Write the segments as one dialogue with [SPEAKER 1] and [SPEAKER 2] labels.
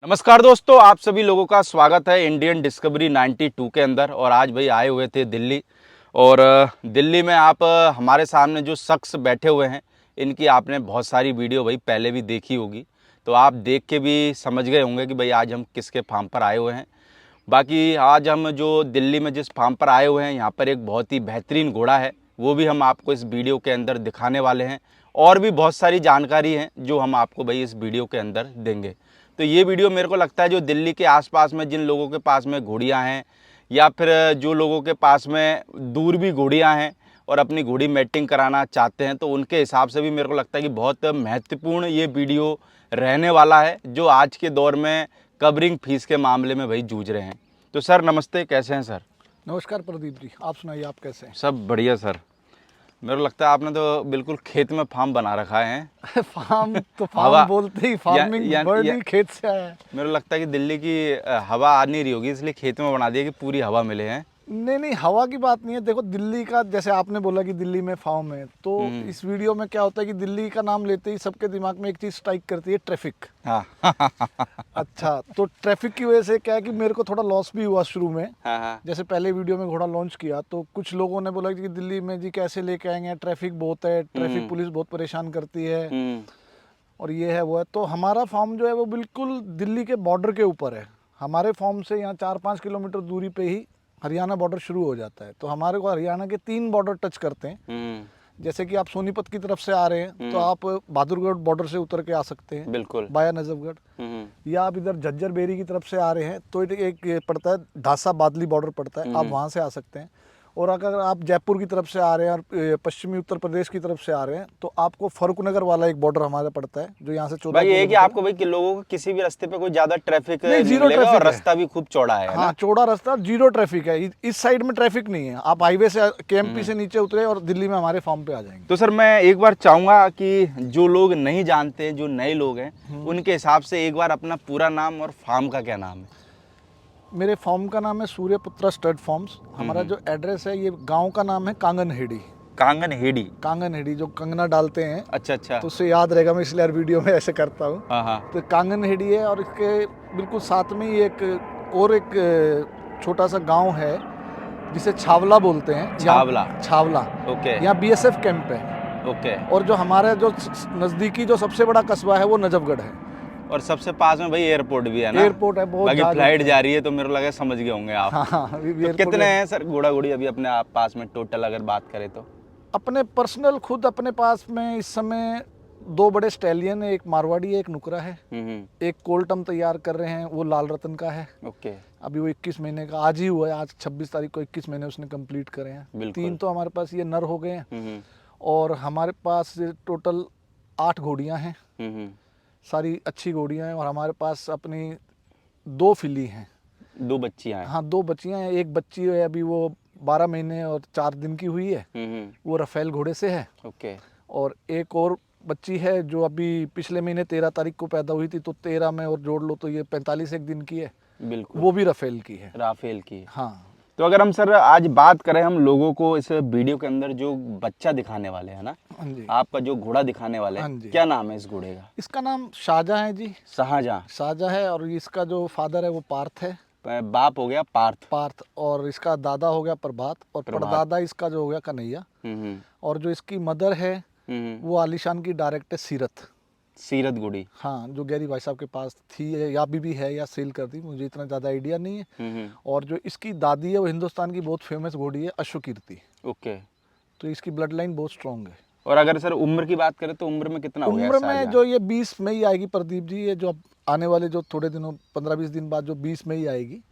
[SPEAKER 1] नमस्कार दोस्तों, आप सभी लोगों का स्वागत है इंडियन डिस्कवरी 92 के अंदर। और आज भाई आए हुए थे दिल्ली। और दिल्ली में आप हमारे सामने जो शख्स बैठे हुए हैं, इनकी आपने बहुत सारी वीडियो भाई पहले भी देखी होगी, तो आप देख के भी समझ गए होंगे कि भाई आज हम किसके फार्म पर आए हुए हैं। बाकी आज हम जो दिल्ली में जिस फार्म पर आए हुए हैं, यहाँ पर एक बहुत ही बेहतरीन घोड़ा है, वो भी हम आपको इस वीडियो के अंदर दिखाने वाले हैं। और भी बहुत सारी जानकारी हैं जो हम आपको भाई इस वीडियो के अंदर देंगे। तो ये वीडियो मेरे को लगता है जो दिल्ली के आसपास में जिन लोगों के पास में घोड़ियाँ हैं, या फिर जो लोगों के पास में दूर भी घोड़ियाँ हैं और अपनी घोड़ी मैटिंग कराना चाहते हैं, तो उनके हिसाब से भी मेरे को लगता है कि बहुत महत्वपूर्ण ये वीडियो रहने वाला है, जो आज के दौर में कवरिंग फीस के मामले में भाई जूझ रहे हैं। तो सर नमस्ते, कैसे हैं सर?
[SPEAKER 2] नमस्कार प्रदीप जी, आप सुनाइए, आप कैसे हैं?
[SPEAKER 1] सब बढ़िया सर। मेरे को लगता है आपने तो बिल्कुल खेत में फार्म बना रखा है।
[SPEAKER 2] फार्म तो
[SPEAKER 1] हवा
[SPEAKER 2] फार्म बोलते ही फार्मिंग वर्ड ही खेत से आया है।
[SPEAKER 1] मेरे को लगता है कि दिल्ली की हवा आ नहीं रही होगी, इसलिए खेत में बना दिया कि पूरी हवा मिले हैं।
[SPEAKER 2] नहीं, हवा की बात नहीं है। देखो, दिल्ली का जैसे आपने बोला कि दिल्ली में फार्म है, तो इस वीडियो में क्या होता है कि दिल्ली का नाम लेते ही सबके दिमाग में एक चीज़ स्ट्राइक करती है, ट्रैफिक।
[SPEAKER 1] हाँ।
[SPEAKER 2] अच्छा, तो ट्रैफिक की वजह से क्या है कि मेरे को थोड़ा लॉस भी हुआ शुरू में।
[SPEAKER 1] हाँ।
[SPEAKER 2] जैसे पहले वीडियो में घोड़ा लॉन्च किया तो कुछ लोगों ने बोला कि दिल्ली में जी कैसे लेके आएंगे, ट्रैफिक बहुत है, ट्रैफिक पुलिस बहुत परेशान करती है और ये है वो है। तो हमारा फार्म जो है वो बिल्कुल दिल्ली के बॉर्डर के ऊपर है। हमारे फार्म से यहाँ 4-5 किलोमीटर दूरी पे ही हरियाणा बॉर्डर शुरू हो जाता है। तो हमारे को हरियाणा के 3 बॉर्डर टच करते हैं। जैसे कि आप सोनीपत की तरफ से आ रहे हैं तो आप बहादुरगढ़ बॉर्डर से उतर के आ सकते हैं, बिल्कुल बाया नजफगढ़। या आप इधर झज्जर बेरी की तरफ से आ रहे हैं तो एक पड़ता है ढासा बादली बॉर्डर पड़ता है, आप वहाँ से आ सकते हैं। और अगर आप जयपुर की तरफ से आ रहे हैं और पश्चिमी उत्तर प्रदेश की तरफ से आ रहे हैं तो आपको फर्रुखनगर वाला एक बॉर्डर हमारा पड़ता है, जो यहाँ से 14
[SPEAKER 1] भाई ये कि आपको भाई कि लोगों को किसी भी रास्ते पे कोई ज्यादा ट्रैफिक नहीं
[SPEAKER 2] जीरो
[SPEAKER 1] मिलेगा,
[SPEAKER 2] ट्रैफिक
[SPEAKER 1] और रास्ता भी खूब चौड़ा है
[SPEAKER 2] हाँ
[SPEAKER 1] ना?
[SPEAKER 2] चौड़ा रास्ता, जीरो ट्रैफिक है। इस साइड में ट्रैफिक नहीं है। आप हाईवे से केएमपी से नीचे उतरे और दिल्ली में हमारे फार्म पे आ जाएंगे।
[SPEAKER 1] तो सर मैं एक बार चाहूंगा कि जो लोग नहीं जानते, जो नए लोग हैं, उनके हिसाब से एक बार अपना पूरा नाम और फार्म का क्या नाम है?
[SPEAKER 2] मेरे फार्म का नाम है सूर्यपुत्रा स्टड फार्म्स। हमारा जो एड्रेस है, ये गांव का नाम है कांगनहेड़ी। कांगनहेड़ी जो कंगना डालते हैं।
[SPEAKER 1] अच्छा।
[SPEAKER 2] तो उससे याद रहेगा, मैं इसलिए हर वीडियो में ऐसे करता हूँ।
[SPEAKER 1] हाँ।
[SPEAKER 2] तो कांगनहेड़ी है और इसके बिल्कुल साथ में ही एक छोटा सा गांव है जिसे छावला बोलते हैं। छावला।
[SPEAKER 1] ओके।
[SPEAKER 2] यहाँ बीएसएफ कैंप है।
[SPEAKER 1] ओके।
[SPEAKER 2] और जो हमारे जो नज़दीकी जो सबसे बड़ा कस्बा है वो नजफगढ़ है।
[SPEAKER 1] और सबसे पास में भाई एयरपोर्ट भी है ना?
[SPEAKER 2] एयरपोर्ट है, बहुत
[SPEAKER 1] बाकी फ्लाइट जा रही है, तो मेरे को लगा समझ गए होंगे आप।
[SPEAKER 2] हाँ,
[SPEAKER 1] तो कितने हैं सर घोड़ा घोड़ी अभी अपने आप पास में टोटल अगर बात करें तो?
[SPEAKER 2] अपने पर्सनल खुद अपने पास में इस समय 2 बड़े स्टैलियन है, एक मारवाड़ी है, एक नुकरा है। एक कोल्टम तैयार कर रहे हैं, वो लाल रतन का है।
[SPEAKER 1] ओके।
[SPEAKER 2] अभी वो 21 महीने का आज ही हुआ है, आज 26 तारीख को 21 महीने उसने कंप्लीट करे हैं। 3 तो हमारे पास ये नर हो गए हैं। और हमारे पास टोटल 8 घोड़ियाँ हैं, सारी अच्छी घोड़ियाँ हैं। और हमारे पास अपनी 2 फिली हैं,
[SPEAKER 1] 2 बच्चियाँ हैं।
[SPEAKER 2] हाँ 2 बच्चियाँ हैं। एक बच्ची है अभी वो 12 महीने और 4 दिन की हुई है, वो रफेल घोड़े से है।
[SPEAKER 1] ओके।
[SPEAKER 2] और एक और बच्ची है जो अभी पिछले महीने 13 तारीख को पैदा हुई थी, तो 13 में और जोड़ लो तो ये 45 एक दिन की है।
[SPEAKER 1] बिल्कुल,
[SPEAKER 2] वो भी रफेल की है।
[SPEAKER 1] राफेल की।
[SPEAKER 2] हाँ।
[SPEAKER 1] तो अगर हम सर आज बात करें, हम लोगों को इस वीडियो के अंदर जो बच्चा दिखाने वाले हैं ना,
[SPEAKER 2] हाँ जी,
[SPEAKER 1] आपका जो घोड़ा दिखाने वाले हैं, क्या नाम है इस घोड़े का?
[SPEAKER 2] इसका नाम शाहजहां है जी। शाहजहां है। और इसका जो फादर है वो पार्थ है।
[SPEAKER 1] बाप हो गया पार्थ।
[SPEAKER 2] और इसका दादा हो गया प्रभात। और परदादा इसका जो हो गया कन्हैया। और जो इसकी मदर है वो आलीशान की डायरेक्ट है सीरत गुड़ी। हाँ, जो गैरी भाई साहब के पास थी या अभी भी है या सेल कर दी, मुझे इतना ज़्यादा आइडिया नहीं है। और जो इसकी दादी है वो हिंदुस्तान की बहुत फेमस घोड़ी है अश्वकीर्ति। ओके। तो इसकी ब्लड लाइन बहुत स्ट्रॉन्ग है।
[SPEAKER 1] और अगर सर उम्र की बात करें तो उम्र में कितना हो गया?
[SPEAKER 2] उम्र में जो ये 20 मई आएगी प्रदीप जी, ये जो आने वाले जो थोड़े दिनों 15-20 दिन बाद जो 20 मई आएगी,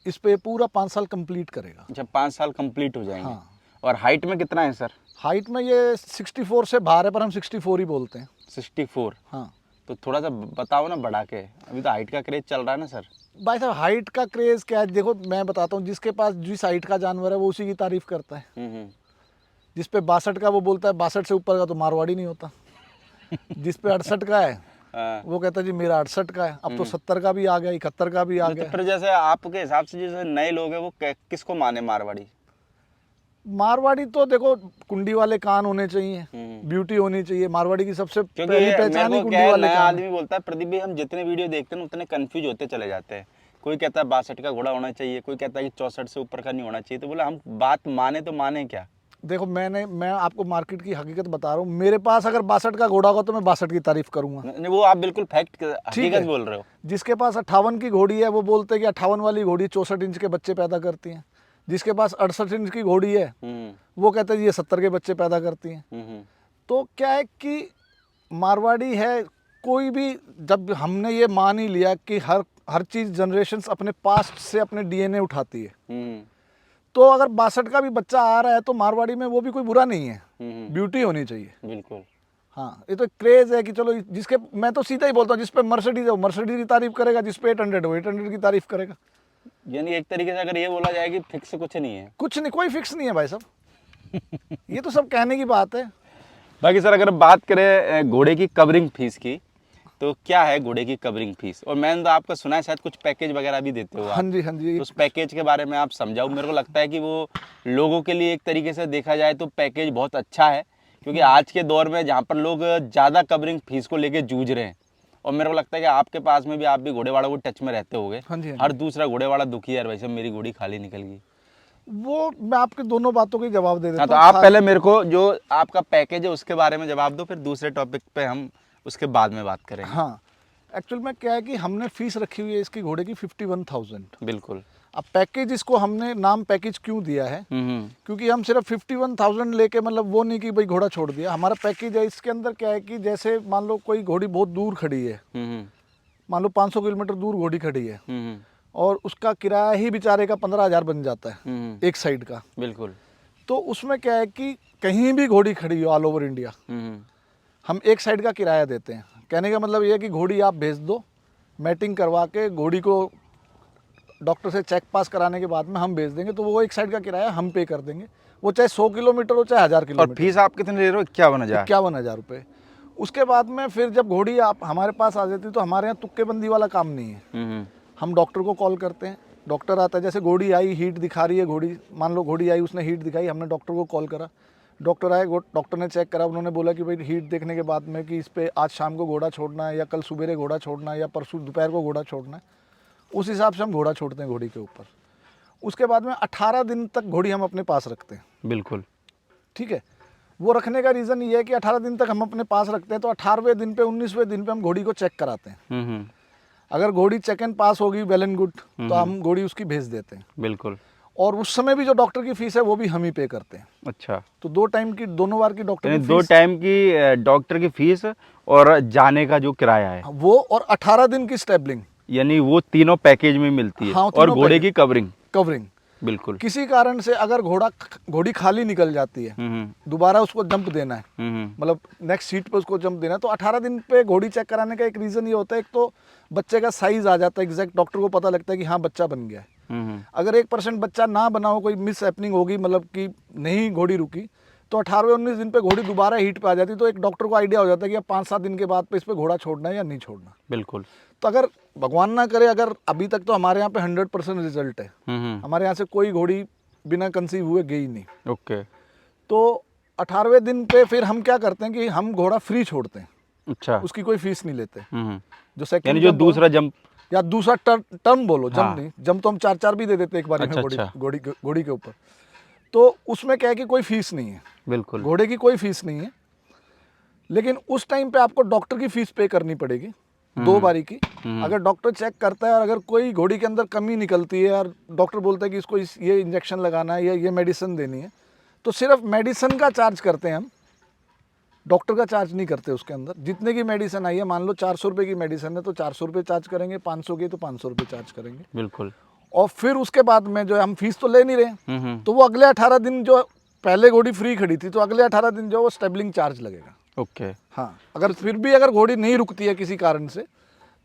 [SPEAKER 2] इस पे पूरा 5 साल कंप्लीट करेगा।
[SPEAKER 1] अच्छा, 5 साल कंप्लीट हो जाएंगे। हाँ। और हाइट में कितना है सर?
[SPEAKER 2] हाइट में ये 64 से बाहर है, पर हम 64 ही बोलते हैं।
[SPEAKER 1] 64?
[SPEAKER 2] हाँ।
[SPEAKER 1] तो थोड़ा सा बताओ ना बढ़ा के, अभी तो हाइट का क्रेज चल रहा है ना सर।
[SPEAKER 2] भाई साहब, हाइट का क्रेज क्या है? देखो मैं बताता हूँ, जिसके पास जिस हाइट का जानवर है वो उसी की तारीफ करता है। जिस पे 62 का वो बोलता है 62 से ऊपर का तो मारवाड़ी नहीं होता। जिस पे 68 का है वो कहता है जी मेरा 68 का है। अब तो 70 का भी आ गया, 71 का भी आ गया।
[SPEAKER 1] तो फिर जैसे आपके हिसाब से जैसे नए लोग हैं वो किसको माने मारवाड़ी?
[SPEAKER 2] मारवाड़ी तो देखो कुंडी वाले कान होने चाहिए, ब्यूटी होनी चाहिए। मारवाड़ी की सबसे
[SPEAKER 1] क्योंकि
[SPEAKER 2] पहली
[SPEAKER 1] ये
[SPEAKER 2] पहचान ही
[SPEAKER 1] मेरे को
[SPEAKER 2] कुंडी
[SPEAKER 1] क्या है,
[SPEAKER 2] वाले
[SPEAKER 1] नया
[SPEAKER 2] कान है।
[SPEAKER 1] आदमी बोलता है प्रदीप भाई हम जितने वीडियो देखते हैं उतने कंफ्यूज होते चले जाते हैं। कोई कहता है 62 का घोड़ा होना चाहिए, कोई कहता है कि 64 से ऊपर का नहीं होना चाहिए। तो बोला हम बात माने तो माने क्या।
[SPEAKER 2] देखो मैं आपको मार्केट की हकीकत बता रहा हूँ। मेरे पास अगर 62 का घोड़ा होगा तो मैं 62 की तारीफ करूंगा।
[SPEAKER 1] नहीं, वो आप बिल्कुल फैक्ट
[SPEAKER 2] ठीक
[SPEAKER 1] हकीकत
[SPEAKER 2] है।
[SPEAKER 1] बोल रहे हो।
[SPEAKER 2] जिसके पास 58 की घोड़ी है वो बोलते हैं कि 58 वाली घोड़ी 64 इंच के बच्चे पैदा करती हैं। जिसके पास 68 इंच की घोड़ी है वो कहते हैं ये 70 के बच्चे पैदा करती हैं। तो क्या है कि मारवाड़ी है, कोई भी, जब हमने ये मान ही लिया कि हर चीज़ जनरेशन्स अपने पास्ट से अपने डीएनए उठाती है, तो अगर 62 का भी बच्चा आ रहा है तो मारवाड़ी में वो भी कोई बुरा नहीं है। ब्यूटी होनी चाहिए।
[SPEAKER 1] बिल्कुल।
[SPEAKER 2] हाँ, ये तो क्रेज है कि चलो जिसके, मैं तो सीधा ही बोलता हूँ, जिस पे मर्सिडीज है वो मर्सिडीज की तारीफ करेगा, जिस पे 800 है वो 800 की तारीफ करेगा।
[SPEAKER 1] यानी एक तरीके से अगर ये बोला जाए कि फिक्स कुछ नहीं है।
[SPEAKER 2] कुछ नहीं, कोई फिक्स नहीं है भाई साहब। ये तो सब कहने की बात है।
[SPEAKER 1] बाकी सर अगर बात करें घोड़े की कवरिंग फीस की, तो क्या है घोड़े की कवरिंग फीस। और मैंने तो आपका सुना है शायद कुछ पैकेज वगैरह भी देते हो आप।
[SPEAKER 2] हाँ जी, हाँ जी।
[SPEAKER 1] तो उस पैकेज के बारे में आप समझाओ। मेरे को लगता है कि वो लोगों के लिए एक तरीके से देखा जाए तो पैकेज बहुत अच्छा है, क्योंकि आज के दौर में जहाँ पर लोग ज़्यादा कवरिंग फीस को लेके जूझ रहे हैं, और मेरे को लगता है कि आपके पास में भी, आप भी घोड़े वालों को टच में रहते होगे।
[SPEAKER 2] हाँ जी, हाँ जी।
[SPEAKER 1] हर दूसरा घोड़े वाला दुखी है यार, वैसे मेरी घोड़ी खाली निकल गई।
[SPEAKER 2] वो मैं आपके दोनों बातों के जवाब दे देता
[SPEAKER 1] हाँ, तो
[SPEAKER 2] हूँ।
[SPEAKER 1] आप पहले मेरे को जो आपका पैकेज है उसके बारे में जवाब दो, फिर दूसरे टॉपिक पे हम उसके बाद में बात करेंगे।
[SPEAKER 2] हाँ, एक्चुअल में क्या है कि हमने फीस रखी हुई है इसकी घोड़े की 51,000।
[SPEAKER 1] बिल्कुल।
[SPEAKER 2] अब पैकेज, इसको हमने नाम पैकेज क्यों दिया है, क्योंकि हम सिर्फ 51,000 लेके, मतलब वो नहीं कि भाई घोड़ा छोड़ दिया। हमारा पैकेज है, इसके अंदर क्या है कि जैसे मान लो कोई घोड़ी बहुत दूर खड़ी है, मान लो 500 किलोमीटर दूर घोड़ी खड़ी है, और उसका किराया ही बेचारे का 15,000 बन जाता है एक साइड का।
[SPEAKER 1] बिल्कुल।
[SPEAKER 2] तो उसमें क्या है कि कहीं भी घोड़ी खड़ी हो ऑल ओवर इंडिया, हम एक साइड का किराया देते हैं। कहने का मतलब ये है कि घोड़ी आप भेज दो, मैटिंग करवा के घोड़ी को डॉक्टर से चेक पास कराने के बाद में हम भेज देंगे, तो वो एक साइड का किराया हम पे कर देंगे, वो चाहे 100 किलोमीटर हो चाहे 1000
[SPEAKER 1] और
[SPEAKER 2] किलोमीटर।
[SPEAKER 1] फीस आप कितने ले रहे हो? 51,000।
[SPEAKER 2] 51,000 रुपये। उसके बाद में फिर जब घोड़ी आप हमारे पास आ जाती है तो हमारे यहाँ तुक्केबंदी वाला काम नहीं है। हम डॉक्टर को कॉल करते हैं, डॉक्टर आता है। जैसे घोड़ी आई, हीट दिखा रही है घोड़ी, मान लो घोड़ी आई, उसने हीट दिखाई, हमने डॉक्टर को कॉल करा, डॉक्टर आए, डॉक्टर ने चेक करा, उन्होंने बोला कि भाई हीट देखने के बाद में कि इस पर आज शाम को घोड़ा छोड़ना है, या कल सुबह घोड़ा छोड़ना है, या परसों दोपहर को घोड़ा छोड़ना है, उस हिसाब से हम घोड़ा छोड़ते हैं घोड़ी के ऊपर। उसके बाद में 18 दिन तक घोड़ी हम अपने पास रखते हैं।
[SPEAKER 1] बिल्कुल।
[SPEAKER 2] ठीक है। वो रखने का रीज़न ये है कि 18 दिन तक हम अपने पास रखते हैं, तो 18वें दिन पे 19वें दिन पे हम घोड़ी को चेक कराते हैं। अगर घोड़ी चेक एंड पास होगी, वेल एंड गुड, तो हम घोड़ी उसकी भेज देते हैं।
[SPEAKER 1] बिल्कुल।
[SPEAKER 2] और उस समय भी जो डॉक्टर की फीस है वो भी हम ही पे करते हैं।
[SPEAKER 1] अच्छा,
[SPEAKER 2] तो 2 टाइम की, दोनों बार की डॉक्टर की
[SPEAKER 1] दो
[SPEAKER 2] फीस,
[SPEAKER 1] टाइम की डॉक्टर की फीस और जाने का जो किराया है
[SPEAKER 2] वो, और 18 दिन की स्टेबलिंग,
[SPEAKER 1] यानी वो तीनों पैकेज में मिलती है।
[SPEAKER 2] हाँ,
[SPEAKER 1] और
[SPEAKER 2] तीनों
[SPEAKER 1] घोड़े
[SPEAKER 2] पैकेज।
[SPEAKER 1] की कवरिंग।
[SPEAKER 2] कवरिंग।
[SPEAKER 1] बिल्कुल।
[SPEAKER 2] किसी कारण से अगर घोड़ी खाली निकल जाती है, दोबारा उसको जंप देना है, मतलब नेक्स्ट सीट पे उसको जंप देना है, तो 18 दिन पे घोड़ी चेक कराने का एक रीज़न ये होता है, एक तो बच्चे का साइज आ जाता है एग्जैक्ट, डॉक्टर को पता लगता है कि हाँ बच्चा बन गया है। अगर 1% बच्चा ना बना हो, कोई मिस हैपनिंग होगी, मतलब कि नहीं घोड़ी रुकी, तो 18वें-19 दिन पे घोड़ी दोबारा हीट पे आ जाती है, तो एक डॉक्टर को आइडिया हो जाता है कि अब 5-7 दिन के बाद पे इस पे घोड़ा छोड़ना है या नहीं छोड़ना।
[SPEAKER 1] बिल्कुल।
[SPEAKER 2] तो अगर भगवान ना करे, अगर अभी तक तो हमारे यहाँ पे 100% रिजल्ट है, हमारे यहाँ से कोई घोड़ी बिना कंसीव हुए गई नहीं।
[SPEAKER 1] ओके।
[SPEAKER 2] तो 18वें दिन पे फिर हम क्या करते हैं कि हम घोड़ा फ्री छोड़ते हैं।
[SPEAKER 1] अच्छा।
[SPEAKER 2] उसकी कोई फीस नहीं लेते। जो सेकंड,
[SPEAKER 1] यानी जो दूसरा जंप
[SPEAKER 2] या दूसरा टर्म बोलो,
[SPEAKER 1] हाँ।
[SPEAKER 2] जंप नहीं, जंप तो हम 4-4 भी दे देते एक बार में
[SPEAKER 1] अच्छा।
[SPEAKER 2] घोड़ी के ऊपर। तो उसमें क्या है कि कोई फीस नहीं है,
[SPEAKER 1] बिल्कुल।
[SPEAKER 2] घोड़े की कोई फीस नहीं है, लेकिन उस टाइम पे आपको डॉक्टर की फीस पे करनी पड़ेगी 2 बारी की। अगर डॉक्टर चेक करता है और अगर कोई घोड़ी के अंदर कमी निकलती है और डॉक्टर बोलता है कि इसको ये इंजेक्शन लगाना है या ये मेडिसिन देनी है, तो सिर्फ मेडिसिन का चार्ज करते हैं हम, डॉक्टर का चार्ज नहीं करते उसके अंदर। जितने की मेडिसिन आई है, मान लो 400 रुपये की मेडिसिन है तो 400 रुपये चार्ज करेंगे, 500 की तो 500 रुपये चार्ज करेंगे।
[SPEAKER 1] बिल्कुल।
[SPEAKER 2] और फिर उसके बाद में जो है, हम फीस तो ले नहीं रहे, तो वो अगले 18 दिन, जो पहले घोड़ी फ्री खड़ी थी, तो अगले 18 दिन जो वो स्टेबलिंग चार्ज लगेगा।
[SPEAKER 1] ओके।
[SPEAKER 2] हाँ, अगर फिर भी अगर घोड़ी नहीं रुकती है किसी कारण से,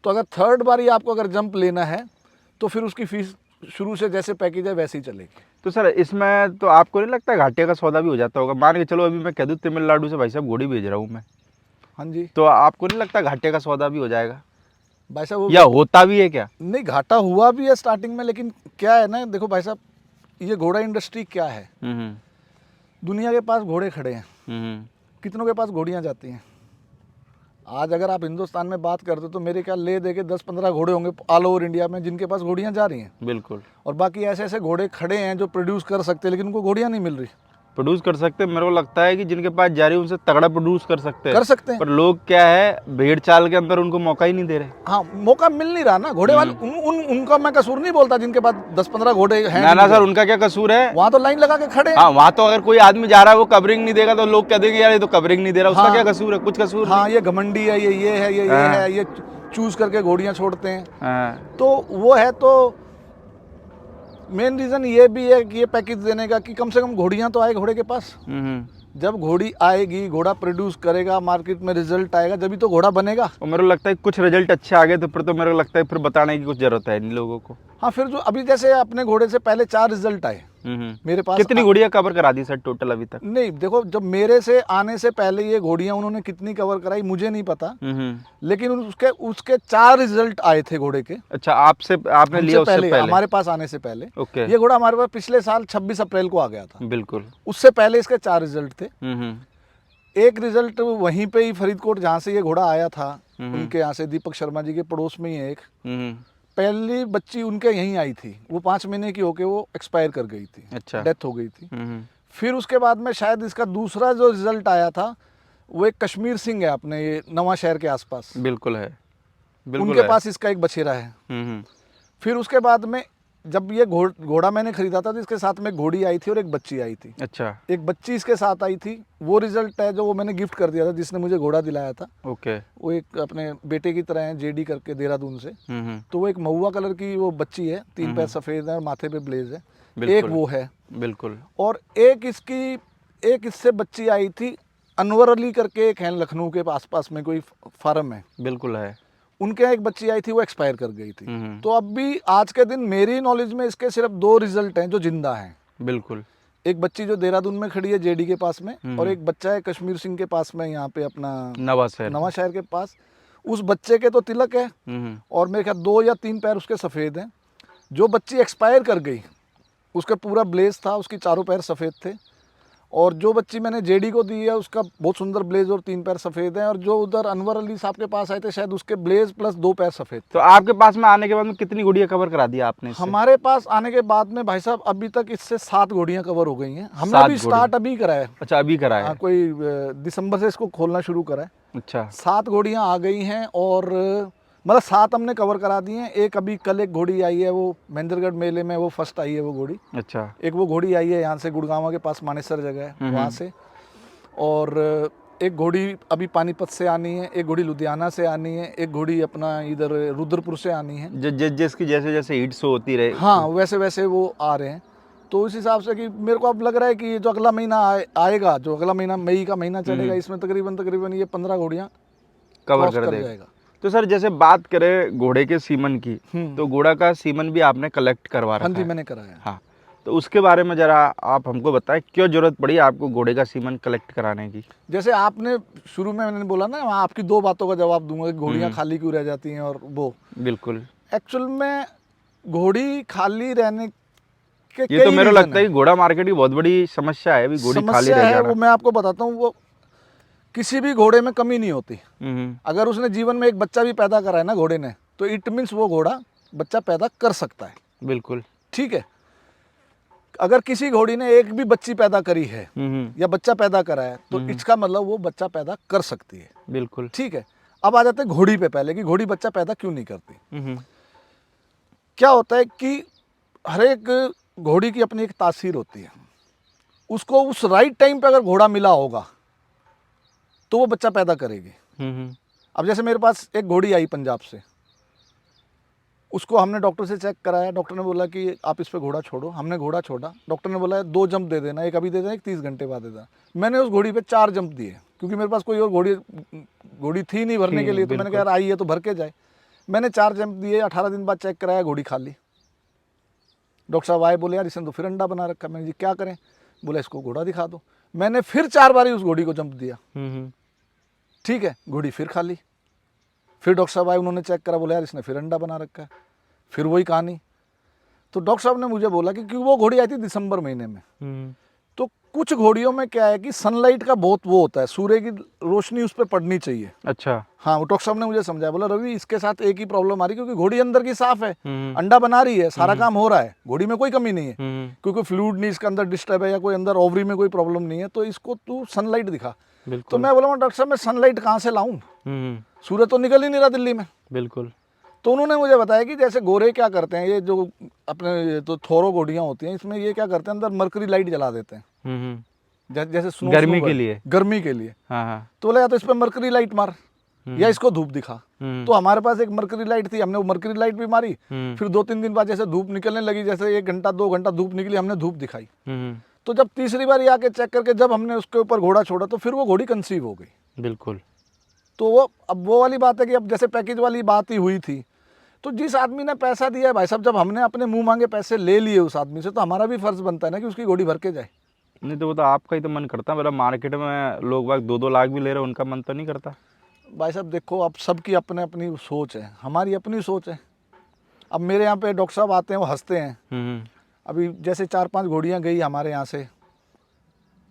[SPEAKER 2] तो अगर थर्ड बारी आपको अगर जंप लेना है तो फिर उसकी फीस शुरू से जैसे पैकेज है वैसे ही चलेगी।
[SPEAKER 1] तो सर इसमें तो आपको नहीं लगता घाटे का सौदा भी हो जाता होगा? मान के चलो अभी मैं कह दूँ तमिलनाडु से भाई साहब घोड़ी भेज रहा हूँ मैं,
[SPEAKER 2] हाँ जी,
[SPEAKER 1] तो आपको नहीं लगता घाटे का सौदा भी हो जाएगा,
[SPEAKER 2] भाई साहब।
[SPEAKER 1] या होता भी है क्या?
[SPEAKER 2] नहीं, घाटा हुआ भी है स्टार्टिंग में, लेकिन क्या है ना, देखो भाई साहब, ये घोड़ा इंडस्ट्री क्या है, दुनिया के पास घोड़े खड़े हैं,
[SPEAKER 1] हम्म,
[SPEAKER 2] कितनों के पास घोड़ियाँ जाती हैं। आज अगर आप हिंदुस्तान में बात करते तो मेरे ख्याल ले दे के 10-15 घोड़े होंगे ऑल ओवर इंडिया में जिनके पास घोड़ियाँ जा रही हैं,
[SPEAKER 1] बिल्कुल।
[SPEAKER 2] और बाकी ऐसे ऐसे घोड़े खड़े हैं जो प्रोड्यूस कर सकते हैं लेकिन उनको घोड़ियाँ नहीं मिल रही।
[SPEAKER 1] प्रोड्यूस कर सकते हैं, मेरे को लगता है कि जिनके पास जा रही है उनसे तगड़ा प्रोड्यूस कर सकते हैं।
[SPEAKER 2] कर सकते हैं,
[SPEAKER 1] पर लोग क्या है, भेड़ चाल के अंदर उनको मौका ही नहीं दे रहे।
[SPEAKER 2] हाँ मौका मिल नहीं रहा ना घोड़े वाले। उनका मैं कसूर नहीं बोलता जिनके पास 10-15 घोड़े हैं।
[SPEAKER 1] ना ना सर, उनका क्या कसूर है?
[SPEAKER 2] वहाँ तो लाइन लगा के खड़े हैं।
[SPEAKER 1] हाँ, वहाँ तो अगर कोई आदमी जा रहा है वो कवरिंग नहीं देगा तो लोग कह देंगे यार ये तो कवरिंग नहीं दे रहा, उसका
[SPEAKER 2] हाँ।
[SPEAKER 1] क्या कसूर है? कुछ कसूर
[SPEAKER 2] हाँ ये घमंडी है, ये है, ये
[SPEAKER 1] हाँ।
[SPEAKER 2] है, ये चूज करके घोड़ियाँ छोड़ते हैं।
[SPEAKER 1] नहीं। हाँ,
[SPEAKER 2] तो वो है, तो मेन रीजन ये भी है कि ये पैकेज देने का कि कम से कम घोड़ियाँ तो आए घोड़े के पास। जब घोड़ी आएगी, घोड़ा प्रोड्यूस करेगा, मार्केट में रिजल्ट आएगा, जब तो घोड़ा बनेगा।
[SPEAKER 1] और मेरे को लगता है कुछ रिजल्ट अच्छे आ गए तो फिर तो मेरे को लगता है फिर बताने की कुछ जरूरत है इन लोगों को।
[SPEAKER 2] हाँ फिर जो अभी जैसे अपने घोड़े से पहले 4 रिजल्ट आए मेरे पास।
[SPEAKER 1] कितनी घोड़ियां कवर करा दी सर टोटल अभी तक?
[SPEAKER 2] नहीं देखो, जब मेरे से आने से पहले ये घोड़ियां उन्होंने कितनी कवर कराई मुझे नहीं पता, लेकिन उसके उसके 4 रिजल्ट आए थे घोड़े के।
[SPEAKER 1] अच्छा, आपने लिया उससे पहले?
[SPEAKER 2] हमारे पास आने से पहले।
[SPEAKER 1] ओके।
[SPEAKER 2] ये घोड़ा हमारे पास पिछले साल 26 अप्रैल को आ गया था।
[SPEAKER 1] बिल्कुल।
[SPEAKER 2] उससे पहले इसके 4 रिजल्ट थे। एक रिजल्ट वहीं पे ही फरीदकोट जहाँ से ये घोड़ा आया था, उनके यहाँ से दीपक शर्मा जी के पड़ोस में ही है एक। पहली बच्ची उनके यहीं आई थी, वो 5 महीने की होके वो एक्सपायर कर गई थी।
[SPEAKER 1] अच्छा।
[SPEAKER 2] डेथ हो गई थी। फिर उसके बाद में शायद इसका दूसरा जो रिजल्ट आया था वो एक कश्मीर सिंह है अपने ये नवा शहर के आसपास।
[SPEAKER 1] बिल्कुल है, बिल्कुल
[SPEAKER 2] उनके
[SPEAKER 1] है।
[SPEAKER 2] पास इसका एक बछेरा है। फिर उसके बाद में जब ये घोड़ा मैंने खरीदा था तो इसके साथ में एक घोड़ी आई थी और एक बच्ची आई थी।
[SPEAKER 1] अच्छा।
[SPEAKER 2] एक बच्ची इसके साथ आई थी, वो रिजल्ट है जो वो मैंने गिफ्ट कर दिया था जिसने मुझे घोड़ा दिलाया था।
[SPEAKER 1] ओके।
[SPEAKER 2] वो एक अपने बेटे की तरह है, जेडी करके देहरादून से। तो वो एक महुआ कलर की वो बच्ची है, 3 पैर सफेद है और माथे पे ब्लेज है। एक वो है।
[SPEAKER 1] बिल्कुल।
[SPEAKER 2] और एक इससे बच्ची आई थी, अनवर अली करके एक है लखनऊ के आसपास में कोई फार्म है।
[SPEAKER 1] बिल्कुल है।
[SPEAKER 2] उनके एक बच्ची आई थी, वो एक्सपायर कर गई थी। तो अब भी आज के दिन मेरी नॉलेज में इसके सिर्फ 2 रिजल्ट हैं जो जिंदा हैं।
[SPEAKER 1] बिल्कुल।
[SPEAKER 2] एक बच्ची जो देहरादून में खड़ी है जेडी के पास में, और एक बच्चा है कश्मीर सिंह के पास में, यहाँ पे अपना नवा शहर के पास। उस बच्चे के तो तिलक है और मेरे ख्याल 2 या 3 पैर उसके सफ़ेद हैं। जो बच्ची एक्सपायर कर गई उसका पूरा ब्लेज था, उसकी चारों पैर सफ़ेद थे। और जो बच्ची मैंने जेडी को दी है उसका बहुत सुंदर ब्लेज और 3 पैर सफ़ेद हैं। और जो उधर अनवर अली साहब के पास आए थे शायद उसके ब्लेज प्लस 2 पैर सफ़ेद।
[SPEAKER 1] तो आपके पास में आने के बाद में कितनी घोड़ियां कवर करा दी आपने इससे?
[SPEAKER 2] हमारे पास आने के बाद में भाई साहब अभी तक इससे 7 घोड़ियां कवर हो गई हैं। हमने अभी स्टार्ट अभी करा है।
[SPEAKER 1] अच्छा, अभी करा है?
[SPEAKER 2] हाँ, कोई दिसंबर से इसको खोलना शुरू करा है।
[SPEAKER 1] अच्छा।
[SPEAKER 2] 7 घोड़ियां आ गई हैं और मतलब 7 हमने कवर करा दी हैं। एक अभी कल एक घोड़ी आई है, वो महेंद्रगढ़ मेले में वो फर्स्ट आई है वो घोड़ी।
[SPEAKER 1] अच्छा।
[SPEAKER 2] एक वो घोड़ी आई है यहाँ से गुड़गांव के पास मानेसर जगह है वहाँ से। और एक घोड़ी अभी पानीपत से आनी है, एक घोड़ी लुधियाना से आनी है, एक घोड़ी अपना इधर रुद्रपुर से आनी है।
[SPEAKER 1] जिसकी जैसे जैसे हिट शो होती रहे,
[SPEAKER 2] हाँ वैसे वैसे वो आ रहे हैं। तो उस हिसाब से कि मेरे को अब लग रहा है कि जो अगला महीना आएगा, जो अगला महीना मई का महीना चलेगा, इसमें तकरीबन ये 15 घोड़ियाँ
[SPEAKER 1] कवर कर देगा। तो सर जैसे बात करें घोड़े के सीमन की, तो घोड़ा का सीमन भी आपने कलेक्ट करवा रखा है?
[SPEAKER 2] हाँ जी, मैंने कराया।
[SPEAKER 1] हाँ, तो उसके बारे में जरा आप हमको बताएं, क्यों जरूरत पड़ी आपको घोड़े का सीमन कलेक्ट कराने की?
[SPEAKER 2] जैसे आपने शुरू में मैंने बोला ना, आपकी 2 बातों का जवाब दूंगा कि घोड़ियाँ खाली क्यों रह जाती हैं और वो।
[SPEAKER 1] बिल्कुल।
[SPEAKER 2] एक्चुअल में घोड़ी खाली रहने के
[SPEAKER 1] ये तो मेरे लगता है कि घोड़ा मार्केट की बहुत बड़ी समस्या है, अभी घोड़ी खाली रह जाना।
[SPEAKER 2] वो मैं आपको बताता हूँ, वो किसी भी घोड़े में कमी नहीं होती। अगर उसने जीवन में एक बच्चा भी पैदा करा है ना घोड़े ने, तो इट मीन्स वो घोड़ा बच्चा पैदा कर सकता है।
[SPEAKER 1] बिल्कुल।
[SPEAKER 2] ठीक है। अगर किसी घोड़ी ने एक भी बच्ची पैदा करी है या बच्चा पैदा करा है, तो इसका मतलब वो बच्चा पैदा कर सकती है।
[SPEAKER 1] बिल्कुल।
[SPEAKER 2] ठीक है। अब आ जाते हैं घोड़ी पे पहले कि घोड़ी बच्चा पैदा क्यों नहीं करती। क्या होता है कि हर एक घोड़ी की अपनी एक तासीर होती है। उसको उस राइट टाइम पे अगर घोड़ा मिला होगा तो वो बच्चा पैदा करेगी। अब जैसे मेरे पास एक घोड़ी आई पंजाब से, उसको हमने डॉक्टर से चेक कराया। डॉक्टर ने बोला कि आप इस पे घोड़ा छोड़ो। हमने घोड़ा छोड़ा। डॉक्टर ने बोला 2 जंप दे देना, एक अभी दे देना, एक 30 घंटे बाद दे देना। मैंने उस घोड़ी पे 4 जंप दिए क्योंकि मेरे पास कोई और घोड़ी थी नहीं भरने के लिए। तो मैंने कहा यार आई है तो भर के जाए। मैंने 4 जंप दिए। 18 दिन बाद चेक कराया, घोड़ी खाली। डॉक्टर साहब आए, बोले यार इसने तो फिर अंडा बना रखा। मैंने जी क्या करें? बोला इसको घोड़ा दिखा दो। मैंने फिर 4 बार उस घोड़ी को जंप दिया। ठीक है, घोड़ी फिर खाली। फिर डॉक्टर साहब आए, उन्होंने चेक करा, बोला यार इसने फिर अंडा बना रखा है। फिर वही कहानी। तो डॉक्टर साहब ने मुझे बोला कि वो घोड़ी आई थी दिसंबर महीने में, तो कुछ घोड़ियों में क्या है कि सनलाइट का बहुत वो होता है, सूर्य की रोशनी उस पर पड़नी चाहिए।
[SPEAKER 1] अच्छा।
[SPEAKER 2] हाँ, वो डॉक्टर साहब ने मुझे समझाया, बोला रवि इसके साथ एक ही प्रॉब्लम आ रही है, क्योंकि घोड़ी अंदर की साफ है, अंडा बना रही है, सारा काम हो रहा है, घोड़ी में कोई कमी नहीं है, क्योंकि फ्लूइड नहीं इसके अंदर डिस्टर्ब है या कोई अंदर ओवरी में कोई प्रॉब्लम नहीं है, तो इसको तू सनलाइट दिखा। तो
[SPEAKER 1] बिल्कुल।
[SPEAKER 2] मैं बोला डॉक्टर साहब मैं सनलाइट कहाँ से लाऊं, सूर्य तो निकल ही नहीं रहा दिल्ली में।
[SPEAKER 1] बिल्कुल।
[SPEAKER 2] तो उन्होंने मुझे बताया कि जैसे गोरे क्या करते हैं, ये जो अपने ये तो थोरो घोड़ियाँ होती हैं, इसमें ये क्या करते हैं, अंदर मरकरी लाइट जला देते हैं, जैसे स्नो
[SPEAKER 1] गर्मी के लिए।
[SPEAKER 2] गर्मी के लिए।
[SPEAKER 1] हाँ हाँ।
[SPEAKER 2] तो बोला या तो इस पर मरकरी लाइट मार या इसको धूप दिखा। तो हमारे पास एक मरकरी लाइट थी, हमने वो मरकरी लाइट भी मारी, फिर 2-3 दिन बाद जैसे धूप निकलने लगी, जैसे 1 घंटा 2 घंटा धूप निकली, हमने धूप दिखाई। तो जब तीसरी बार आके चेक करके जब हमने उसके ऊपर घोड़ा छोड़ा, तो फिर वो घोड़ी कंसीव हो गई।
[SPEAKER 1] बिल्कुल।
[SPEAKER 2] तो वो अब वो वाली बात है कि अब जैसे पैकेज वाली बात ही हुई थी, तो जिस आदमी ने पैसा दिया है भाई साहब, जब हमने अपने मुंह मांगे पैसे ले लिए उस आदमी से, तो हमारा भी फर्ज बनता है ना कि उसकी घोड़ी भर के जाए।
[SPEAKER 1] नहीं तो वो तो आपका ही तो मन करता है, मतलब मार्केट में लोग बाग 2-2 लाख भी ले रहे हैं, उनका मन तो नहीं करता।
[SPEAKER 2] भाई साहब देखो, अब सबकी अपने अपनी सोच है, हमारी अपनी सोच है। अब मेरे यहाँ पे डॉक्टर साहब आते हैं, वो हंसते हैं। अभी जैसे 4-5 घोड़ियाँ गई हमारे यहाँ से,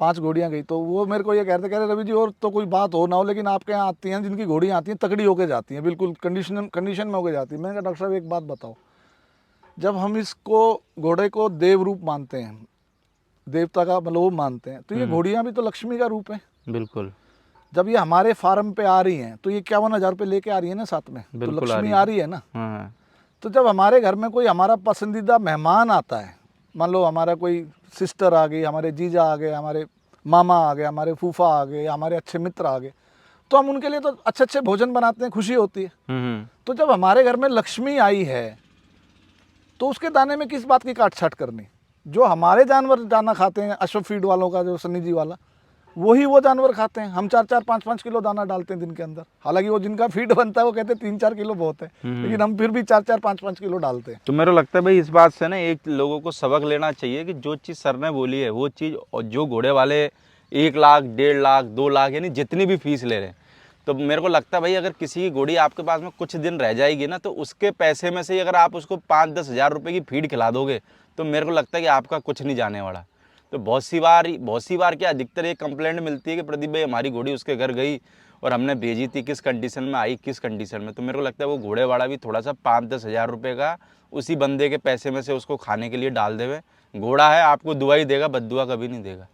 [SPEAKER 2] 5 घोड़ियाँ गई, तो वो मेरे को ये कह रहे रवि जी और तो कोई बात हो ना हो, लेकिन आपके यहाँ आती हैं जिनकी घोड़ियाँ आती हैं तकड़ी होके जाती हैं, बिल्कुल कंडीशन में होके जाती है। मैंने कहा डॉक्टर साहब एक बात बताओ, जब हम इसको घोड़े को देव रूप मानते हैं, देवता का मतलब वो मानते हैं, तो ये घोड़ियाँ भी तो लक्ष्मी का रूप है।
[SPEAKER 1] बिल्कुल।
[SPEAKER 2] जब ये हमारे फार्म पे आ रही हैं, तो ये 51,000 रुपये लेके आ रही है ना साथ में, तो
[SPEAKER 1] बिल्कुल
[SPEAKER 2] लक्ष्मी आ रही है ना।
[SPEAKER 1] हाँ।
[SPEAKER 2] तो जब हमारे घर में कोई हमारा पसंदीदा मेहमान आता है, मान लो हमारा कोई सिस्टर आ गई, हमारे जीजा आ गए, हमारे मामा आ गए, हमारे फूफा आ गए, हमारे अच्छे मित्र आ गए, तो हम उनके लिए तो अच्छे अच्छे भोजन बनाते हैं, खुशी होती है। तो जब हमारे घर में लक्ष्मी आई है, तो उसके दाने में किस बात की काट छाट करनी। जो हमारे जानवर दाना खाते हैं, अश्वफीड वालों का जो सन्नी जी वाला, वही वो जानवर खाते हैं। हम 4-4 5-5 किलो दाना डालते हैं दिन के अंदर, हालांकि वो जिनका फीड बनता है वो कहते हैं 3-4 किलो बहुत है, लेकिन हम फिर भी 4-4 5-5 किलो डालते हैं।
[SPEAKER 1] तो मेरे को लगता है भाई इस बात से ना एक लोगों को सबक लेना चाहिए कि जो चीज़ सर ने बोली है वो चीज़, और जो घोड़े वाले 1 लाख 1.5 लाख 2 लाख यानी जितनी भी फीस ले रहे हैं, तो मेरे को लगता है भाई अगर किसी की घोड़ी आपके पास में कुछ दिन रह जाएगी ना, तो उसके पैसे में से ही अगर आप उसको 5-10 हज़ार रुपये की फीड खिला दोगे, तो मेरे को लगता है कि आपका कुछ नहीं जाने वाला। तो बहुत सी बार क्या अधिकतर एक कंप्लेंट मिलती है कि प्रदीप भाई हमारी घोड़ी उसके घर गई और हमने भेजी थी, किस कंडीशन में आई, किस कंडीशन में। तो मेरे को लगता है वो घोड़े वाला भी थोड़ा सा 5-10 हज़ार रुपये का उसी बंदे के पैसे में से उसको खाने के लिए डाल देवे। घोड़ा है, आपको दुआ ही देगा, बद्दुआ कभी नहीं देगा।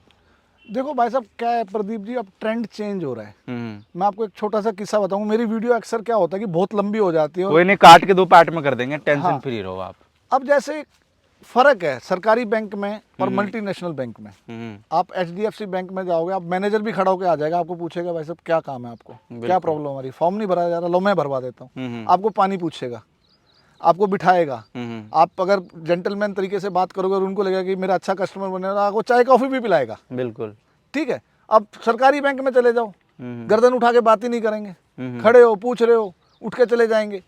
[SPEAKER 2] देखो भाई साहब क्या है प्रदीप जी, अब ट्रेंड चेंज हो रहा है। मैं आपको एक छोटा सा किस्सा बताऊं, मेरी वीडियो अक्सर क्या होता है कि बहुत लंबी हो जाती है,
[SPEAKER 1] कोई नहीं, काट के 2 पार्ट में कर देंगे, टेंशन
[SPEAKER 2] हाँ।
[SPEAKER 1] फ्री रहो आप।
[SPEAKER 2] अब जैसे फर्क है सरकारी बैंक में और मल्टीनेशनल बैंक में। आप HDFC बैंक में जाओगे, आप मैनेजर भी खड़ा होकर आ जाएगा, आपको पूछेगा भाई साहब क्या काम है आपको, क्या प्रॉब्लम आ रही, फॉर्म नहीं भरा जा रहा, लो मैं भरवा देता हूँ। आपको पानी पूछेगा, आपको बिठाएगा। आप अगर जेंटलमैन तरीके से बात करोगे और उनको लगेगा कि मेरा अच्छा कस्टमर बनेगा, आपको चाय कॉफी भी पिलाएगा।
[SPEAKER 1] बिल्कुल
[SPEAKER 2] ठीक है। अब सरकारी बैंक में चले जाओ, गर्दन उठा के बात ही नहीं करेंगे, खड़े हो, पूछ रहे हो, उठ के चले जाएंगे।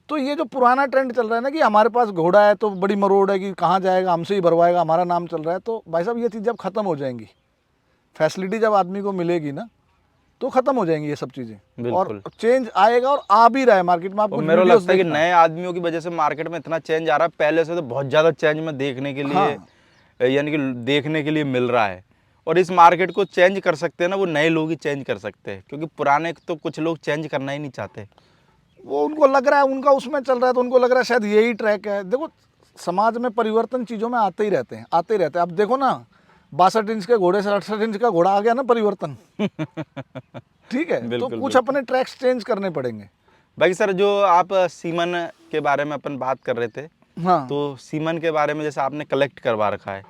[SPEAKER 2] तो ये जो पुराना ट्रेंड चल रहा है ना कि हमारे पास घोड़ा है तो बड़ी मरोड़ है कि कहाँ जाएगा, हमसे ही भरवाएगा, हमारा नाम चल रहा है, तो भाई साहब ये चीज़ जब खत्म हो जाएंगी, फैसिलिटी जब आदमी को मिलेगी ना, तो खत्म हो जाएंगी ये सब चीज़ें, और चेंज आएगा और आ भी रहा है मार्केट में। आपको
[SPEAKER 1] मेरे को लगता है कि नए आदमियों की वजह से मार्केट में इतना चेंज आ रहा है, पहले से तो बहुत ज़्यादा चेंज में देखने के लिए यानी कि देखने के लिए मिल रहा है। और इस मार्केट को चेंज कर सकते हैं ना वो नए लोग ही चेंज कर सकते हैं, क्योंकि पुराने तो कुछ लोग चेंज करना ही नहीं चाहते।
[SPEAKER 2] वो उनको लग रहा है उनका उसमें चल रहा है, तो उनको लग रहा है शायद यही ट्रैक है। देखो समाज में परिवर्तन चीज़ों में आते ही रहते हैं, आते ही रहते हैं। अब देखो ना 62 इंच के घोड़े से 68 इंच का घोड़ा आ गया ना, परिवर्तन। ठीक है, तो कुछ अपने ट्रैक्स चेंज करने पड़ेंगे।
[SPEAKER 1] भाई सर, जो आप सीमन के बारे में अपन बात कर रहे थे,
[SPEAKER 2] हाँ,
[SPEAKER 1] तो सीमन के बारे में जैसे आपने कलेक्ट करवा रखा है,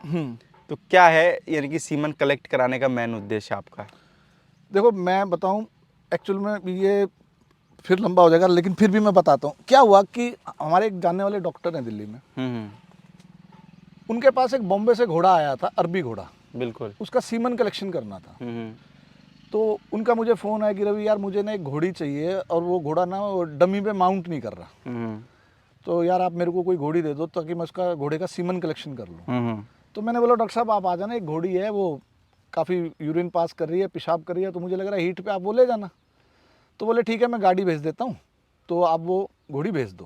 [SPEAKER 1] तो क्या है यानी कि सीमन कलेक्ट कराने का मेन उद्देश्य आपका?
[SPEAKER 2] देखो मैं बताऊं, एक्चुअल में ये फिर लंबा हो जाएगा, लेकिन फिर भी मैं बताता हूँ। क्या हुआ कि हमारे एक जानने वाले डॉक्टर हैं दिल्ली में, उनके पास एक बॉम्बे से घोड़ा आया था, अरबी घोड़ा।
[SPEAKER 1] बिल्कुल।
[SPEAKER 2] उसका सीमन कलेक्शन करना था। तो उनका मुझे फ़ोन आया कि रवि यार मुझे ना एक घोड़ी चाहिए, और वो घोड़ा ना वो डमी पे माउंट नहीं कर रहा, तो यार आप मेरे को कोई घोड़ी दे दो ताकि मैं उसका घोड़े का सीमन कलेक्शन कर लूँ। तो मैंने बोला डॉक्टर साहब आप आ जाना, एक घोड़ी है वो काफ़ी यूरिन पास कर रही है, पेशाब कर रही है, तो मुझे लग रहा है हीट पे, आप वो ले जाना। तो बोले ठीक है मैं गाड़ी भेज देता हूँ, तो आप वो घोड़ी भेज दो।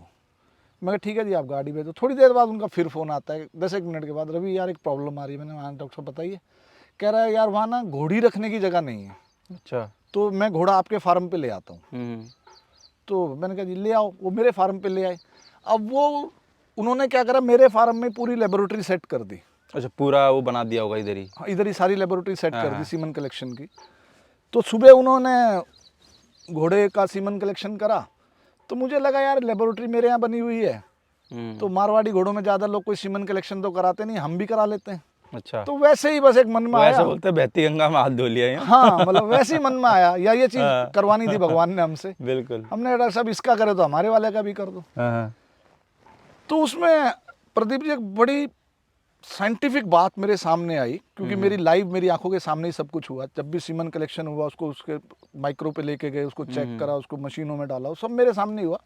[SPEAKER 2] मैं कहा ठीक है जी आप गाड़ी भेज दो। थोड़ी देर बाद उनका फिर फ़ोन आता है, 10-1 मिनट के बाद, रवि यार एक प्रॉब्लम आ रही है। मैंने कहा डॉक्टर साहब बताइए। कह रहा है यार वहाँ ना घोड़ी रखने की जगह नहीं है,
[SPEAKER 1] अच्छा।
[SPEAKER 2] तो मैं घोड़ा आपके फार्म पे ले आता हूँ। तो मैंने कहा जी ले आओ, वो मेरे फार्म पे ले आए। अब वो उन्होंने क्या करा, मेरे फार्म में पूरी लेबोरेटरी सेट कर दी।
[SPEAKER 1] अच्छा, पूरा वो बना दिया होगा इधर ही।
[SPEAKER 2] हाँ, इधर ही सारी लेबोरेटरी सेट
[SPEAKER 1] हाँ,
[SPEAKER 2] कर दी
[SPEAKER 1] हाँ।
[SPEAKER 2] सीमन कलेक्शन की। तो सुबह उन्होंने घोड़े का सीमन कलेक्शन करा, तो मुझे लगा यार लेबोरेटरी मेरे यहाँ बनी हुई है, तो मारवाड़ी घोड़ों में ज़्यादा लोग कोई सीमन कलेक्शन तो कराते नहीं, हम भी करा लेते हैं।
[SPEAKER 1] अच्छा,
[SPEAKER 2] तो वैसे ही बस एक मन में
[SPEAKER 1] वो ऐसा
[SPEAKER 2] आया।
[SPEAKER 1] बोलते हैं बहती गंगा में हाथ धो लिया है।
[SPEAKER 2] हाँ, मतलब वैसे ही मन में आया, या ये चीज़
[SPEAKER 1] हाँ।
[SPEAKER 2] करवानी थी भगवान ने हमसे।
[SPEAKER 1] बिल्कुल।
[SPEAKER 2] हमने कहा डॉक्टर साहब इसका करे तो हमारे वाले का भी कर दो।
[SPEAKER 1] हाँ,
[SPEAKER 2] तो उसमें प्रदीप जी एक बड़ी साइंटिफिक बात मेरे सामने आई, क्योंकि मेरी लाइव मेरी आंखों के सामने ही सब कुछ हुआ। जब भी सीमन कलेक्शन हुआ, उसको उसके माइक्रो पे लेके गए, उसको चेक करा, उसको मशीनों में डाला, वो सब मेरे सामने ही हुआ।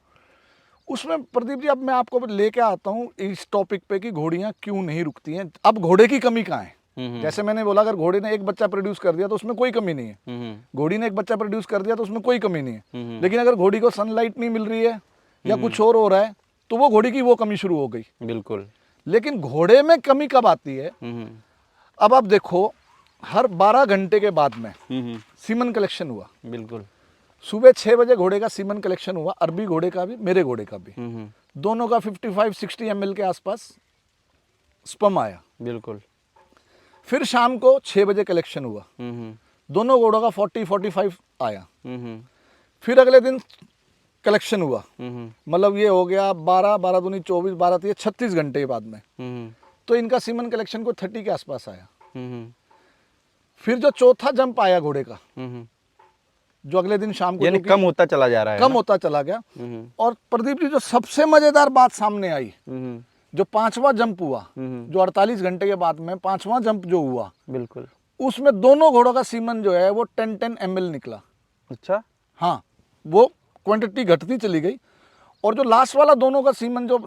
[SPEAKER 2] उसमें प्रदीप जी अब मैं आपको लेके आता हूँ इस टॉपिक पे कि घोड़ियाँ क्यों नहीं रुकती हैं। अब घोड़े की कमी कहाँ है? जैसे मैंने बोला, अगर घोड़े ने एक बच्चा प्रोड्यूस कर दिया तो उसमें कोई कमी नहीं है। घोड़ी ने एक बच्चा प्रोड्यूस कर दिया तो उसमें कोई कमी नहीं है। लेकिन अगर घोड़ी को सनलाइट नहीं मिल रही है या कुछ और हो रहा है, तो वो घोड़ी की वो कमी शुरू हो गई।
[SPEAKER 1] बिल्कुल।
[SPEAKER 2] लेकिन घोड़े में कमी कब आती है? अब आप देखो, हर 12 घंटे के बाद में सीमन कलेक्शन हुआ।
[SPEAKER 1] बिल्कुल।
[SPEAKER 2] सुबह 6 बजे घोड़े का सीमन कलेक्शन हुआ, अरबी घोड़े का भी, मेरे घोड़े का भी। दोनों का 55-60 ml के आसपास स्पर्म आया।
[SPEAKER 1] बिल्कुल।
[SPEAKER 2] फिर शाम को 6 बजे कलेक्शन हुआ, दोनों घोड़ों का 40-45 आया। फिर अगले दिन कलेक्शन हुआ, मतलब ये हो गया 12 दूनी 24, 12 3 36 घंटे के बाद में। तो इनका सीमन कलेक्शन को 30 के आसपास आया। फिर जो चौथा जंप आया घोड़े का, जो अगले दिन शाम को,
[SPEAKER 1] यानी कम होता चला जा रहा है,
[SPEAKER 2] कम होता चला गया। और प्रदीप जी जो सबसे मजेदार बात सामने आई, जो 5वां जंप हुआ, जो 48 घंटे के बाद में 5वां जंप जो हुआ,
[SPEAKER 1] बिल्कुल,
[SPEAKER 2] उसमें दोनों घोड़ों का सीमन जो है वो 10-10 ml निकला।
[SPEAKER 1] अच्छा।
[SPEAKER 2] हाँ, वो क्वांटिटी घटती चली गई। और जो लास्ट वाला दोनों का सीमन जो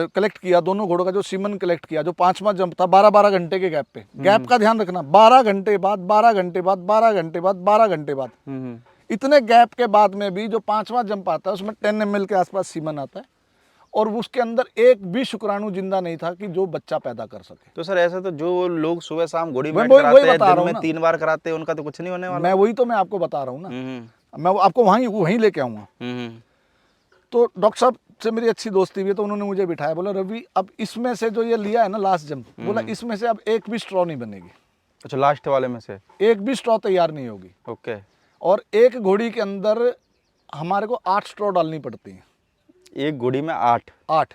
[SPEAKER 2] कलेक्ट किया, दोनों घोड़ों का जो सीमन कलेक्ट किया, जो 5वां जंप था, 12-12 घंटे के गैप पे, गैप का ध्यान रखना, 12 घंटे बाद, 12 घंटे बाद, 12 घंटे बाद, 12 घंटे बाद, इतने गैप के बाद में भी जो 5वां जंप आता है उसमें 10 ml के आसपास सीमन आता है। और उसके अंदर एक भी शुक्राणु जिंदा नहीं था कि जो बच्चा पैदा कर सके।
[SPEAKER 1] तो सर ऐसा तो जो लोग सुबह शाम घोड़ी
[SPEAKER 2] मैं
[SPEAKER 1] मैट
[SPEAKER 2] वही
[SPEAKER 1] कराते हैं,
[SPEAKER 2] बता रहा
[SPEAKER 1] दिन
[SPEAKER 2] हूँ
[SPEAKER 1] में
[SPEAKER 2] ना।
[SPEAKER 1] 3 बार कराते हैं, उनका तो कुछ नहीं होने वाला।
[SPEAKER 2] मैं आपको बता रहा हूँ ना, मैं आपको वहीं लेके आऊँगा। तो डॉक्टर साहब से मेरी अच्छी दोस्ती हुई, तो उन्होंने मुझे बिठाया, बोला रवि अब इसमें से जो ये लिया है ना लास्ट जंप, बोला इसमें से अब एक भी स्ट्रॉ नहीं बनेगी।
[SPEAKER 1] अच्छा, लास्ट वाले में से
[SPEAKER 2] एक भी स्ट्रॉ तैयार नहीं होगी।
[SPEAKER 1] ओके।
[SPEAKER 2] और एक घोड़ी के अंदर हमारे को 8 स्ट्रॉ डालनी पड़ती हैं।
[SPEAKER 1] एक घोड़ी में 8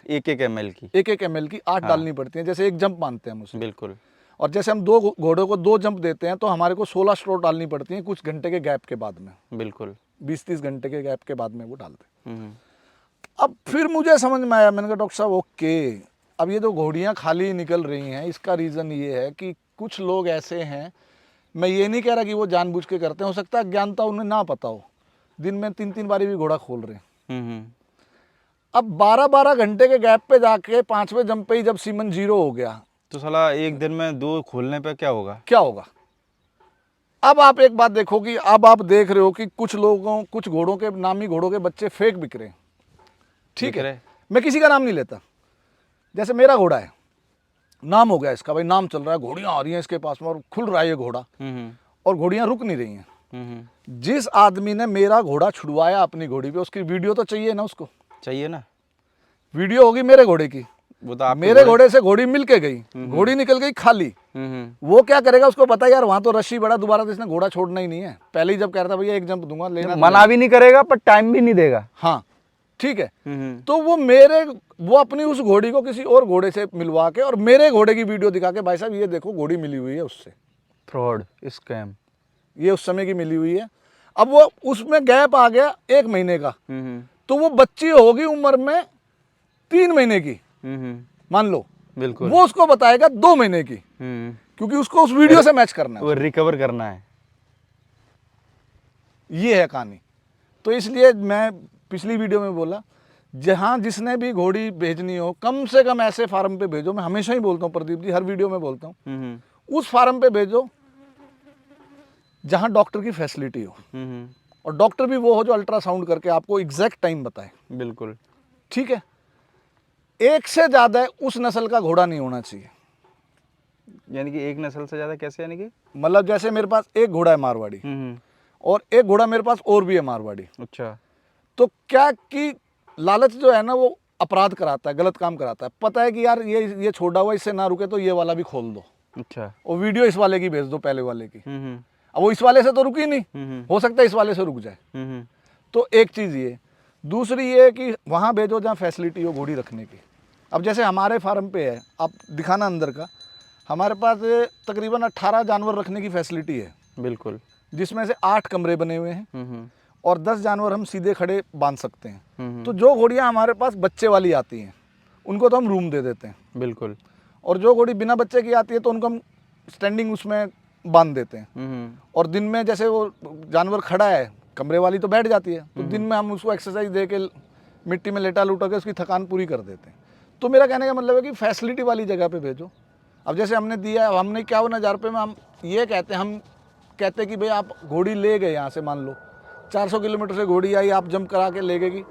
[SPEAKER 1] एक ml की,
[SPEAKER 2] एक ml की 8 डालनी पड़ती हैं, जैसे एक जंप मानते हैं हम उसे।
[SPEAKER 1] बिल्कुल।
[SPEAKER 2] और जैसे हम 2 घोड़ों को 2 जंप देते हैं, तो हमारे को 16 स्ट्रॉ डालनी पड़ती हैं कुछ घंटे के गैप के बाद में।
[SPEAKER 1] बिल्कुल।
[SPEAKER 2] 20-30 घंटे के गैप के बाद में वो डालते हैं। अब फिर मुझे समझ में आया, मैंने कहा डॉक्टर साहब ओके, अब ये जो घोड़ियाँ खाली निकल रही हैं, इसका रीज़न ये है कि कुछ लोग ऐसे हैं, मैं ये नहीं कह रहा कि वो जानबूझ के करते हैं, हो सकता है अज्ञानता उन्हें ना पता हो, दिन में 3-3 बारी भी घोड़ा खोल रहे हैं। अब 12-12 घंटे के गैप पे जाके 5वें जंप पे ही जब सीमन 0 हो गया,
[SPEAKER 1] तो साला एक दिन में 2 खोलने पे क्या होगा?
[SPEAKER 2] क्या होगा? अब आप एक बात देखो कि अब आप देख रहे हो कि कुछ घोड़ों के, नामी घोड़ों के बच्चे फेक बिक रहे हैं। ठीक है, मैं किसी का नाम नहीं लेता। जैसे मेरा घोड़ा है, नाम हो गया इसका, भाई नाम चल रहा है, घोड़ियां आ रही हैं इसके पास में और खुल रहा है ये घोड़ा, और घोड़ियां रुक नहीं रही हैं। जिस आदमी ने मेरा घोड़ा छुड़वाया अपनी घोड़ी पे, उसकी वीडियो तो चाहिए ना, उसको
[SPEAKER 1] चाहिए ना,
[SPEAKER 2] वीडियो होगी मेरे घोड़े की।
[SPEAKER 1] वो तो
[SPEAKER 2] मेरे घोड़े से घोड़ी मिल के गई, घोड़ी निकल गई खाली, वो क्या करेगा? उसको पता यार वहां तो रस्सी बड़ा, दोबारा तो इसने घोड़ा छोड़ना ही नहीं है। पहले ही जब कह रहा था भैया एक जंप दूंगा, लेना
[SPEAKER 1] मना भी नहीं करेगा पर टाइम भी नहीं देगा।
[SPEAKER 2] हाँ ठीक है। तो वो अपनी उस घोड़ी को किसी और घोड़े से मिलवा के और मेरे घोड़े की वीडियो दिखा के, भाई साहब ये देखो घोड़ी मिली हुई है उससे।
[SPEAKER 1] फ्रॉड, स्कैम,
[SPEAKER 2] ये उस समय की मिली हुई है। अब वो उसमें गैप आ गया 1 महीने का, तो वो बच्ची होगी उम्र में 3 महीने की, मान लो।
[SPEAKER 1] बिल्कुल।
[SPEAKER 2] वो उसको बताएगा 2 महीने की, क्योंकि उसको उस वीडियो से मैच करना है,
[SPEAKER 1] वो रिकवर करना है।
[SPEAKER 2] ये है कहानी। तो इसलिए मैं पिछली वीडियो में बोला, जहां जिसने भी घोड़ी भेजनी हो, कम से कम ऐसे फार्म पे भेजो। मैं हमेशा ही बोलता हूँ प्रदीप जी, हर वीडियो में बोलता हूँ, उस फार्म पे भेजो जहां डॉक्टर की फैसिलिटी हो, और डॉक्टर भी वो हो जो अल्ट्रासाउंड करके आपको एग्जैक्ट टाइम बताए।
[SPEAKER 1] बिल्कुल।
[SPEAKER 2] ठीक है। एक से ज्यादा उस नस्ल का घोड़ा नहीं होना चाहिए।
[SPEAKER 1] यानी कि एक नस्ल से ज़्यादा कैसे, यानी कि?
[SPEAKER 2] मतलब जैसे मेरे पास एक घोड़ा है मारवाड़ी
[SPEAKER 1] हम्म।
[SPEAKER 2] और एक घोड़ा मेरे पास और भी है मारवाड़ी।
[SPEAKER 1] अच्छा।
[SPEAKER 2] तो क्या कि लालच जो है ना वो अपराध कराता है, गलत काम कराता है। पता है कि यार ये छोड़ा हुआ, इससे ना रुके तो ये वाला भी खोल दो
[SPEAKER 1] अच्छा।
[SPEAKER 2] और वीडियो इस वाले की भेज दो, पहले वाले की।
[SPEAKER 1] हम्म।
[SPEAKER 2] अब वो इस वाले से तो रुकी नहीं,
[SPEAKER 1] हम्म।
[SPEAKER 2] हो सकता है इस वाले से रुक जाए।
[SPEAKER 1] हम्म।
[SPEAKER 2] तो एक चीज़ ये, दूसरी ये कि वहाँ भेजो जहाँ फैसिलिटी हो घोड़ी रखने की। अब जैसे हमारे फार्म पे है, आप दिखाना अंदर का, हमारे पास तकरीबन 18 जानवर रखने की फैसिलिटी है,
[SPEAKER 1] बिल्कुल।
[SPEAKER 2] जिसमें से 8 कमरे बने हुए हैं
[SPEAKER 1] हम्म।
[SPEAKER 2] और 10 जानवर हम सीधे खड़े बांध सकते हैं।
[SPEAKER 1] हम्म।
[SPEAKER 2] तो जो घोड़ियाँ हमारे पास बच्चे वाली आती हैं उनको तो हम रूम दे देते हैं,
[SPEAKER 1] बिल्कुल।
[SPEAKER 2] और जो घोड़ी बिना बच्चे की आती है तो उनको हम स्टैंडिंग उसमें बांध देते हैं।
[SPEAKER 1] हम्म।
[SPEAKER 2] और दिन में जैसे वो जानवर खड़ा है, कमरे वाली तो बैठ जाती है, तो दिन में हम उसको एक्सरसाइज दे के मिट्टी में लेटा लूटा के उसकी थकान पूरी कर देते हैं। तो मेरा कहने का मतलब है कि फैसिलिटी वाली जगह पे भेजो। अब जैसे हमने दिया है, हमने 51,000 रुपये में हम ये कहते हैं, हम कहते हैं कि भाई आप घोड़ी ले गए यहाँ से, मान लो 400 किलोमीटर से घोड़ी आई, आप जंप करा के ले गए,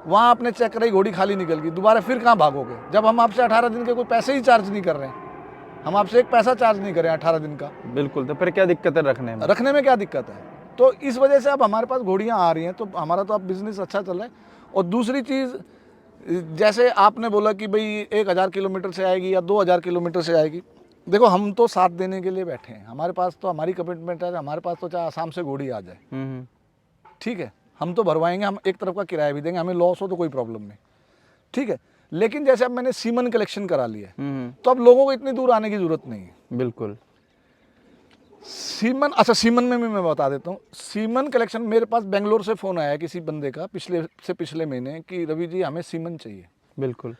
[SPEAKER 2] वहाँ आपने चेक कराई घोड़ी खाली निकल गई, दोबारा फिर कहाँ भागोगे जब हम आपसे 18 दिन के कोई पैसे ही चार्ज नहीं कर रहे हैं, हम आपसे एक पैसा चार्ज नहीं कर रहे हैं 18 दिन का।
[SPEAKER 1] बिल्कुल, तो फिर क्या दिक्कत है रखने में?
[SPEAKER 2] रखने में क्या दिक्कत है? तो इस वजह से अब हमारे पास घोड़ियाँ आ रही हैं, तो हमारा तो अब बिजनेस अच्छा चल रहा है। और दूसरी चीज़, जैसे आपने बोला कि भाई 1000 किलोमीटर से आएगी या 2000 किलोमीटर से आएगी, देखो हम तो साथ देने के लिए बैठे हैं, हमारे पास तो हमारी कमिटमेंट है, हमारे पास तो चाहे आसाम से घोड़ी आ जाए,
[SPEAKER 1] हम्म।
[SPEAKER 2] ठीक है, हम तो भरवाएंगे, हम एक तरफ का किराया भी देंगे, हमें लॉस हो तो कोई प्रॉब्लम नहीं, ठीक है। लेकिन जैसे अब मैंने सीमन कलेक्शन करा लिया है, तो अब लोगों को इतनी दूर आने की जरूरत नहीं है।
[SPEAKER 1] बिल्कुल।
[SPEAKER 2] सीमन, अच्छा सीमन में भी मैं बता देता हूँ, सीमन कलेक्शन मेरे पास बेंगलोर से फ़ोन आया किसी बंदे का पिछले महीने कि रवि जी हमें सीमन चाहिए।
[SPEAKER 1] बिल्कुल।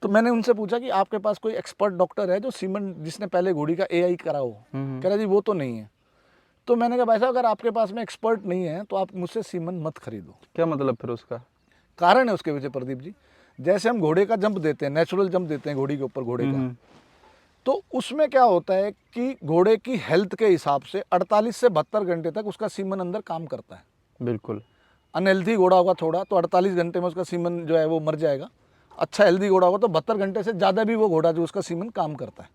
[SPEAKER 2] तो मैंने उनसे पूछा कि आपके पास कोई एक्सपर्ट डॉक्टर है जो सीमन, जिसने पहले घोड़ी का एआई करा हो? कह रहा जी वो तो नहीं है। तो मैंने कहा भाई साहब अगर आपके पास में एक्सपर्ट नहीं है तो आप मुझसे सीमन मत खरीदो।
[SPEAKER 1] क्या मतलब फिर उसका?
[SPEAKER 2] कारण है उसके पीछे प्रदीप जी, जैसे हम घोड़े का जंप देते हैं, नेचुरल जंप देते हैं घोड़ी के ऊपर घोड़े का, तो उसमें क्या होता है कि घोड़े की हेल्थ के हिसाब से 48 से 72 घंटे तक उसका सीमन अंदर काम करता है।
[SPEAKER 1] बिल्कुल।
[SPEAKER 2] अनहेल्थी घोड़ा होगा थोड़ा तो 48 घंटे में उसका सीमन जो है वो मर जाएगा। अच्छा हेल्दी घोड़ा होगा तो 72 घंटे से ज़्यादा भी वो घोड़ा जो उसका सीमन काम करता है,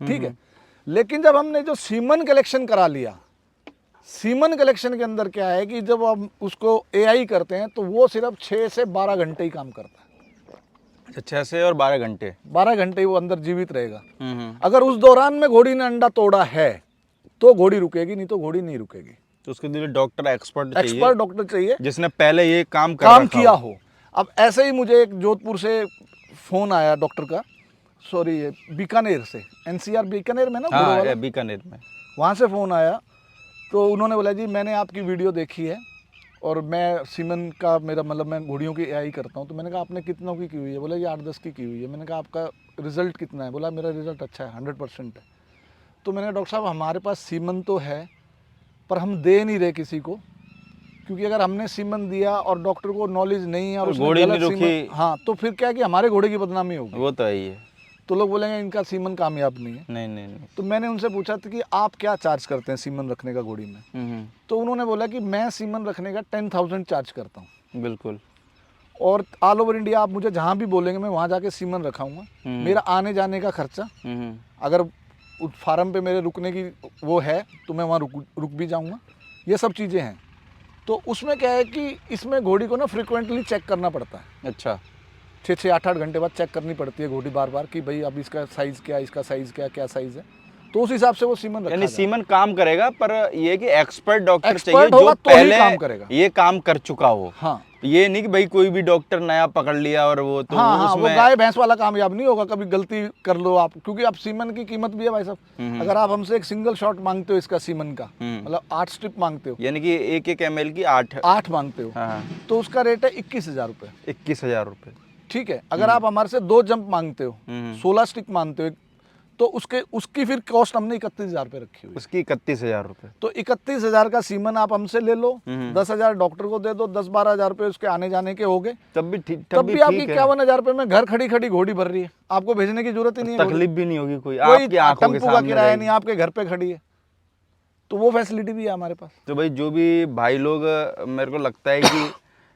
[SPEAKER 2] ठीक है। लेकिन जब हमने जो सीमन कलेक्शन करा लिया, सीमन कलेक्शन के अंदर क्या है कि जब हम उसको एआई करते हैं तो वो सिर्फ 6 से 12 घंटे ही काम करता है।
[SPEAKER 1] अच्छा, 6 से और 12 घंटे?
[SPEAKER 2] 12 घंटे ही वो अंदर जीवित रहेगा। अगर उस दौरान में घोड़ी ने अंडा तोड़ा है तो घोड़ी रुकेगी, नहीं तो घोड़ी नहीं रुकेगी।
[SPEAKER 1] तो उसके लिए डॉक्टर
[SPEAKER 2] एक्सपर्ट डॉक्टर चाहिए
[SPEAKER 1] जिसने पहले ये काम
[SPEAKER 2] किया हो। अब ऐसे ही मुझे एक जोधपुर से फ़ोन आया डॉक्टर का, सॉरी बीकानेर से, एनसीआर बीकानेर में ना,
[SPEAKER 1] हाँ, बीकानेर में,
[SPEAKER 2] वहाँ से फ़ोन आया। तो उन्होंने बोला जी मैंने आपकी वीडियो देखी है और मैं सीमन का, मेरा मतलब मैं घोड़ियों की एआई करता हूँ। तो मैंने कहा आपने कितनों की हुई है? बोला ये 8-10 की हुई है। मैंने कहा आपका रिज़ल्ट कितना है? बोला मेरा रिज़ल्ट अच्छा है, 100% है। तो मैंने कहा डॉक्टर साहब हमारे पास सीमन तो है पर हम दे नहीं रहे किसी को, क्योंकि अगर हमने सीमन दिया और डॉक्टर को नॉलेज नहीं है और उसने
[SPEAKER 1] घोड़ी
[SPEAKER 2] गलत
[SPEAKER 1] नहीं रुकी,
[SPEAKER 2] सीमन, हाँ, तो फिर क्या है कि हमारे घोड़े की बदनामी होगी।
[SPEAKER 1] वो तो है ही है।
[SPEAKER 2] तो लोग बोलेंगे इनका सीमन कामयाब नहीं है।
[SPEAKER 1] नहीं नहीं नहीं।
[SPEAKER 2] तो मैंने उनसे पूछा था कि आप क्या चार्ज करते हैं सीमन रखने का घोड़ी में? तो उन्होंने बोला कि मैं सीमन रखने का 10,000 चार्ज करता हूँ।
[SPEAKER 1] बिल्कुल।
[SPEAKER 2] और ऑल ओवर इंडिया आप मुझे जहाँ भी बोलेंगे मैं वहाँ जाके सीमन रखाऊंगा। मेरा आने जाने का खर्चा, अगर उस फार्म पे मेरे रुकने की वो है तो मैं वहाँ रुक भी जाऊँगा, ये सब चीज़ें हैं। तो उसमें क्या है कि इसमें घोड़ी को ना फ्रिक्वेंटली चेक करना पड़ता है।
[SPEAKER 1] अच्छा।
[SPEAKER 2] 6-6, 8-8 घंटे बाद चेक करनी पड़ती है घोड़ी बार बार कि भाई अब इसका साइज़ क्या, इसका साइज़ क्या साइज़ है, तो उस हिसाब से वो सीमन रखा
[SPEAKER 1] यानी सीमन काम करेगा, पर ये कि एक्सपर्ट डॉक्टर
[SPEAKER 2] एक्सपर्ट
[SPEAKER 1] चाहिए
[SPEAKER 2] होगा
[SPEAKER 1] जो
[SPEAKER 2] तो ही
[SPEAKER 1] पहले
[SPEAKER 2] काम करेगा।
[SPEAKER 1] ये काम कर चुका हो।
[SPEAKER 2] हाँ,
[SPEAKER 1] ये नहीं कि भाई कोई भी डॉक्टर नया पकड़ लिया और वो तो
[SPEAKER 2] हाँ, हाँ,
[SPEAKER 1] उसमें
[SPEAKER 2] वो गाय भैंस वाला कामयाब नहीं होगा। कभी गलती कर लो आप, क्योंकि आप सीमन की कीमत भी है भाई साहब। अगर आप हमसे एक सिंगल शॉट मांगते हो इसका सीमन का, मतलब 8 स्ट्रिप मांगते हो,
[SPEAKER 1] यानी कि एक ml की
[SPEAKER 2] 8 मांगते हो,
[SPEAKER 1] हाँ,
[SPEAKER 2] तो उसका रेट है 21,000 रुपये।
[SPEAKER 1] 21,000 रुपये,
[SPEAKER 2] ठीक है। अगर आप हमारे से 2 जंप मांगते हो, 16 स्टिक मांगते हो, तो उसकी फिर कॉस्ट हमने 31,000 रुपये रखी हुई।
[SPEAKER 1] उसकी 31,000 रुपये।
[SPEAKER 2] तो 31,000 का सीमन आप हमसे ले लो, 10,000 डॉक्टर को दे दो, 10-12,000 रुपये उसके आने जाने के हो गए,
[SPEAKER 1] तब भी ठीक,
[SPEAKER 2] तब भी आपकी 51,000 रुपये में घर खड़ी खड़ी घोड़ी भर रही है, आपको भेजने की जरूरत ही नहीं है।
[SPEAKER 1] तकलीफ भी नहीं होगी कोई आपकी आंखों के
[SPEAKER 2] टेम्पू का
[SPEAKER 1] सामने
[SPEAKER 2] किराया
[SPEAKER 1] रहेगी।
[SPEAKER 2] नहीं, आपके घर पे खड़ी है, तो वो फैसिलिटी भी है हमारे पास।
[SPEAKER 1] तो भाई जो भी भाई लोग, मेरे को लगता है कि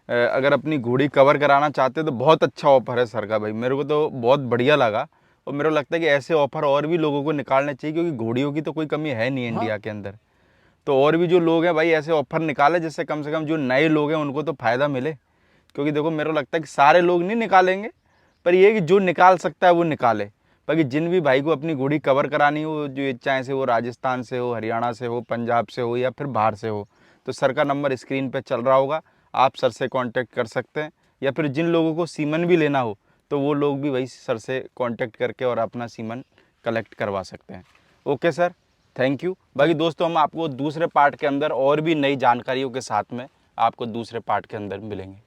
[SPEAKER 1] अगर अपनी घोड़ी कवर कराना चाहते हैं तो बहुत अच्छा ऑफर है सर का भाई, मेरे को तो बहुत बढ़िया लगा। और मेरे को लगता है कि ऐसे ऑफर और भी लोगों को निकालने चाहिए, क्योंकि घोड़ियों की तो कोई कमी है नहीं इंडिया के अंदर। तो और भी जो लोग हैं भाई ऐसे ऑफर निकाले, जिससे कम से कम जो नए लोग हैं उनको तो फ़ायदा मिले। क्योंकि देखो मेरे को लगता है कि सारे लोग नहीं निकालेंगे, पर ये है कि जो निकाल सकता है वो निकाले। बाकी जिन भी भाई को अपनी घोड़ी कवर करानी हो, जो इच्छाएं से, वो राजस्थान से हो, हरियाणा से हो, पंजाब से हो, या फिर बाहर से हो, तो सर का नंबर स्क्रीन पे चल रहा होगा, आप सर से कांटेक्ट कर सकते हैं। या फिर जिन लोगों को सीमन भी लेना हो तो वो लोग भी वही सर से कांटेक्ट करके और अपना सीमन कलेक्ट करवा सकते हैं। Okay sir, thank you. बाकी दोस्तों हम आपको दूसरे पार्ट के अंदर और भी नई जानकारियों के साथ में आपको दूसरे पार्ट के अंदर मिलेंगे।